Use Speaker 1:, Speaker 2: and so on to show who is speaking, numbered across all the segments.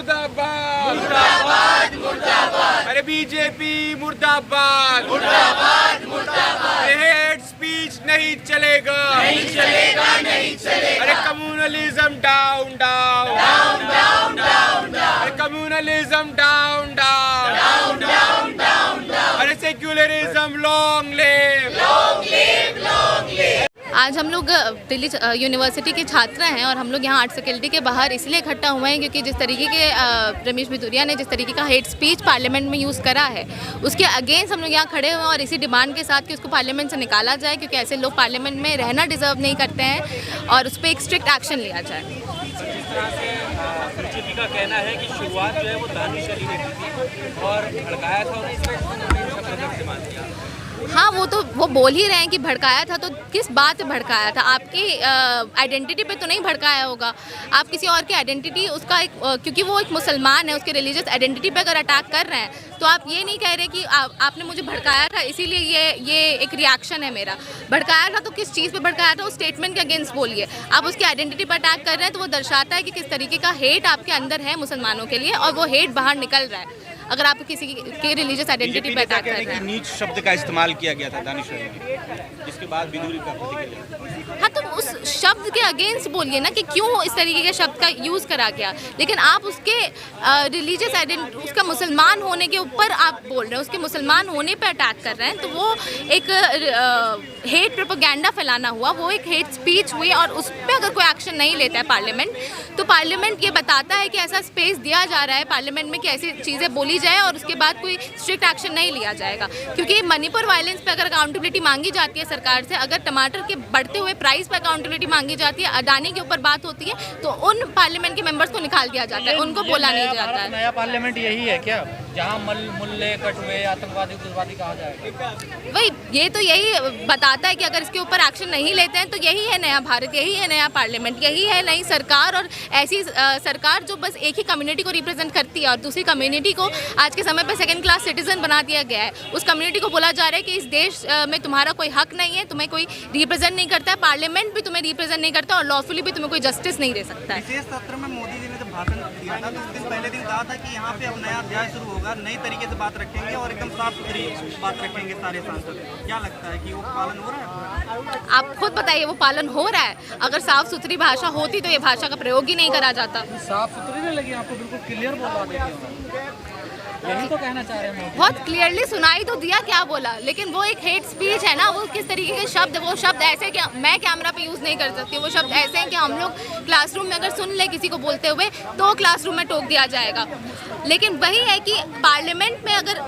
Speaker 1: मुर्दाबाद मुर्दाबाद मुर्दाबाद। अरे बीजेपी मुर्दाबाद मुर्दाबाद मुर्दाबाद। हेट स्पीच नहीं चलेगा नहीं चलेगा नहीं चलेगा। अरे communalism down down down down down. अरे communalism down down down down down. अरे secularism long live long live long live.
Speaker 2: आज हम लोग दिल्ली यूनिवर्सिटी के छात्र हैं और हम लोग यहाँ आर्ट्स फैकल्टी के बाहर इसलिए इकट्ठा हुए हैं क्योंकि जिस तरीके के रमेश भिदुरिया ने जिस तरीके का हेट स्पीच पार्लियामेंट में यूज़ करा है उसके अगेंस्ट हम लोग यहाँ खड़े हुए हैं और इसी डिमांड के साथ कि उसको पार्लियामेंट से निकाला जाए क्योंकि ऐसे लोग पार्लियामेंट में रहना डिज़र्व नहीं करते हैं और उस पर एक स्ट्रिक्ट एक्शन लिया जाए।
Speaker 3: जिस तरह से बीजेपी का कहना है कि शुरुआत जो है वो दानिश अली ने की थी और भड़काया था और इसमें इस्तेमाल किया।
Speaker 2: हाँ वो बोल ही रहे हैं कि भड़काया था, तो किस बात पे भड़काया था? आपकी आइडेंटिटी पे तो नहीं भड़काया होगा, आप किसी और की आइडेंटिटी उसका एक क्योंकि वो एक मुसलमान है उसके रिलीजियस आइडेंटिटी पे अगर अटैक कर रहे हैं तो आप ये नहीं कह रहे कि आपने मुझे भड़काया था इसीलिए ये एक रिएक्शन है मेरा। भड़काया था तो किस चीज़ पे भड़काया था, उस स्टेटमेंट के अगेंस्ट बोलिए। आप उसकी आइडेंटिटी पर अटैक कर रहे हैं तो वो दर्शाता है कि किस तरीके का हेट आपके अंदर है मुसलमानों के लिए और वो हेट बाहर निकल रहा है अगर आप किसी के रिलीजियस आइडेंटिटी पे अटैक कर रहे हैं।
Speaker 1: नीच शब्द का इस्तेमाल किया गया था दानिश अली, जिसके बाद भिदुरी का प्रतिक्रिया।
Speaker 2: हाँ तो उस शब्द के अगेंस्ट बोलिए ना कि क्यों इस तरीके के शब्द का यूज़ करा गया, लेकिन आप उसके रिलीजियस आइडेंटिटी उसका मुसलमान होने के ऊपर आप बोल रहे हैं, उसके मुसलमान होने पे अटैक कर रहे हैं तो वो एक हेट प्रोपेगेंडा फैलाना हुआ, वो एक हेट स्पीच हुई और उस पर अगर कोई एक्शन नहीं लेता है पार्लियामेंट तो पार्लियामेंट ये बताता है कि ऐसा स्पेस दिया जा रहा है पार्लियामेंट में कि ऐसी चीज़ें बोली जाए और उसके बाद कोई स्ट्रिक्ट एक्शन नहीं लिया जाएगा। क्योंकि मणिपुर वायलेंस पे अगर अकाउंटेबिलिटी मांगी जाती है सरकार से, अगर टमाटर के बढ़ते हुए प्राइस पे अकाउंटेबिलिटी मांगी जाती है, अडानी के ऊपर बात होती है तो उन पार्लियामेंट के मेंबर्स को निकाल दिया जाता है, उनको बोला नहीं जाता है।
Speaker 3: नया पार्लियामेंट यही है क्या जहाँ मुल्ले कटवे आतंकवादी उग्रवादी कहा जाएगा?
Speaker 2: वही ये तो यही बताता है कि अगर इसके ऊपर एक्शन नहीं लेते हैं तो यही है नया भारत, यही है नया पार्लियामेंट, यही है नई सरकार। और ऐसी सरकार जो बस एक ही कम्युनिटी को रिप्रेजेंट करती है और दूसरी कम्युनिटी को आज के समय पे सेकंड क्लास सिटीजन बना दिया गया है। उस कम्युनिटी को बोला जा रहा है कि इस देश में तुम्हारा कोई हक नहीं है, तुम्हें कोई रिप्रेजेंट नहीं करता है, पार्लियामेंट भी तुम्हें रिप्रेजेंट नहीं करता और लॉफुली भी तुम्हें कोई जस्टिस नहीं दे सकता है।
Speaker 4: विशेष सत्र में मोदी जी ने जब भाषण दिया था तो उस दिन पहले दिन कहा था कि यहाँ पे अब नया अध्याय शुरू होगा, नई तरीके से बात रखेंगे और एकदम साफ सुथरी बात रखेंगे सारे सांसद। क्या लगता है कि वो पालन हो रहा है?
Speaker 2: आप खुद बताइए वो पालन हो रहा है? अगर साफ सुथरी भाषा होती तो ये भाषा का प्रयोग ही नहीं करा जाता।
Speaker 3: साफ सुथरी नहीं लगी आपको? बिल्कुल क्लियर बोला देखिए, यही तो कहना चाह रहे हैं।
Speaker 2: बहुत क्लियरली सुनाई तो दिया क्या बोला, लेकिन वो एक हेट स्पीच है ना, वो किस तरीके के शब्द, वो शब्द ऐसे कि मैं कैमरा पे यूज़ नहीं कर सकती, वो शब्द ऐसे हैं कि हम लोग क्लासरूम में अगर सुन ले किसी को बोलते हुए तो क्लासरूम में टोक दिया जाएगा। लेकिन वही है कि पार्लियामेंट में अगर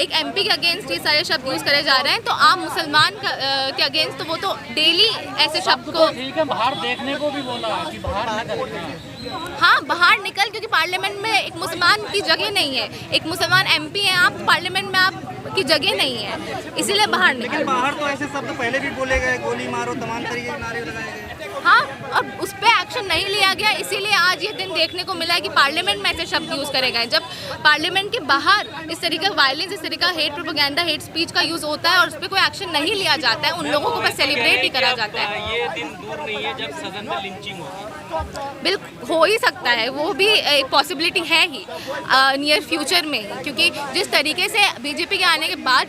Speaker 2: एक एमपी के अगेंस्ट ये सारे शब्द यूज़ करे जा रहे हैं तो आम मुसलमान के अगेंस्ट तो वो तो डेली ऐसे शब्द को
Speaker 3: ठीक है, बाहर देखने को भी बोला कि बाहर निकल।
Speaker 2: हाँ बाहर निकल, क्योंकि पार्लियामेंट में एक मुसलमान की जगह नहीं है, एक मुसलमान एमपी हैं आप, पार्लियामेंट में आपकी जगह नहीं है, इसीलिए बाहर निकल।
Speaker 4: लेकिन बाहर तो ऐसे शब्द पहले भी बोले गए, गोली मारो, तमाम तरीके के नारे लगाए गए।
Speaker 2: हाँ और उस पर एक्शन नहीं लिया गया, इसीलिए आज ये दिन देखने को मिला है कि पार्लियामेंट में ऐसे शब्द यूज़ करे गए। जब पार्लियामेंट के बाहर इस तरीके का वायलेंस, इस तरीके का हेट प्रोपेगेंडा, हेट स्पीच का यूज़ होता है और उस पर कोई एक्शन नहीं लिया जाता है, उन लोगों को बस सेलिब्रेट ही करा जाता है।
Speaker 3: ये दिन दूर नहीं है जब सदन में लिंचिंग होगी।
Speaker 2: बिल्कुल हो ही सकता है, वो भी एक पॉसिबिलिटी है ही नियर फ्यूचर में ही, क्योंकि जिस तरीके से बीजेपी के आने के बाद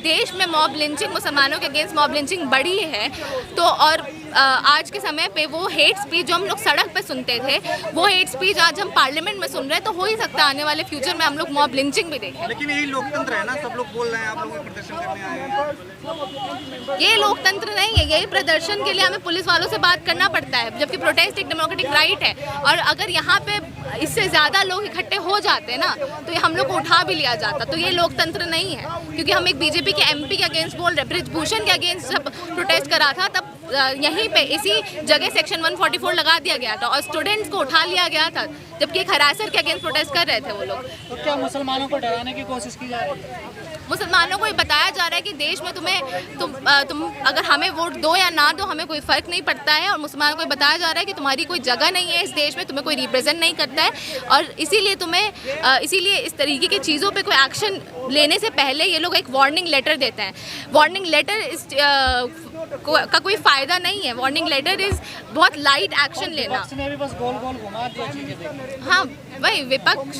Speaker 2: देश में मॉब लिंचिंग, मुसलमानों के अगेंस्ट मॉब लिंचिंग बढ़ी है तो और आज के समय पे वो हेट स्पीच जो हम लोग सड़क पे सुनते थे वो हेट स्पीच आज हम पार्लियामेंट में सुन रहे हैं, तो हो ही सकता है आने वाले फ्यूचर में हम लोग मॉब लिंचिंग भी देखें।
Speaker 4: लेकिन यही लोकतंत्र है ना, सब लोग बोल रहे हैं, आप लोग प्रदर्शन करने आए हैं।
Speaker 2: ये लोकतंत्र नहीं है, यही प्रदर्शन के लिए हमें पुलिस वालों से बात करना पड़ता है, जबकि प्रोटेस्ट एक डेमोक्रेटिक राइट है। और अगर यहाँ पे इससे ज़्यादा लोग इकट्ठे हो जाते ना तो ये हम लोग को उठा भी लिया जाता, तो ये लोकतंत्र नहीं है। क्योंकि हम एक बीजेपी के एमपी के अगेंस्ट बोल रहे, बृजभूषण के अगेंस्ट जब प्रोटेस्ट करा था तब यहीं पे इसी जगह सेक्शन 144 लगा दिया गया था और स्टूडेंट्स को उठा लिया गया था, जबकि एक हरासर के अगेंस्ट प्रोटेस्ट कर रहे थे वो लोग।
Speaker 3: तो क्या मुसलमानों को डराने की कोशिश की जा रही है?
Speaker 2: मुसलमानों को ये बताया जा रहा है कि देश में तुम अगर हमें वोट दो या ना दो हमें कोई फ़र्क नहीं पड़ता है, और मुसलमानों को ये बताया जा रहा है कि तुम्हारी कोई जगह नहीं है इस देश में, तुम्हें कोई रिप्रेजेंट नहीं करता है और इसीलिए इस तरीके की चीज़ों पे कोई एक्शन लेने से पहले ये लोग एक वार्निंग लेटर देते हैं। वार्निंग लेटर का कोई फ़ायदा नहीं है। वार्निंग लेटर इज़ बहुत लाइट एक्शन लेना।
Speaker 5: विपक्ष ने भी बस गोल गोल घुमा दिया चीजें देखने।
Speaker 2: हाँ वही, विपक्ष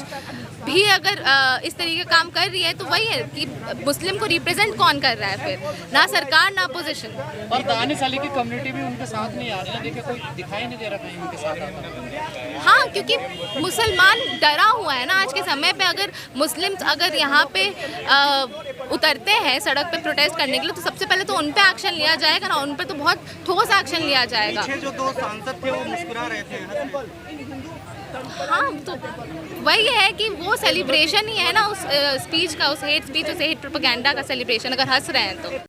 Speaker 2: भी अगर इस तरीके का काम कर रही है तो वही है कि मुस्लिम को रिप्रेजेंट कौन कर रहा है फिर, ना सरकार ना अपोजिशन।
Speaker 5: पर दानिश अली की कम्युनिटी भी उनके साथ नहीं आ रही है, देखिए कोई दिखाई नहीं दे रहा कहीं उनके साथ आता।
Speaker 2: हाँ, क्योंकि मुसलमान डरा हुआ है ना आज के समय पे। अगर मुस्लिम अगर यहाँ पे उतरते हैं सड़क पे प्रोटेस्ट करने के लिए तो सबसे पहले तो उन पे एक्शन लिया जाएगा ना, उन पे तो बहुत ठोस एक्शन लिया जाएगा।
Speaker 4: पीछे जो 2 सांसद थे वो मुस्कुरा रहे थे।
Speaker 2: हाँ, तो वही है कि वो सेलिब्रेशन ही है ना उस स्पीच का, उस हेट स्पीच, उस हेट प्रोपेगेंडा का सेलिब्रेशन, अगर हंस रहे हैं तो।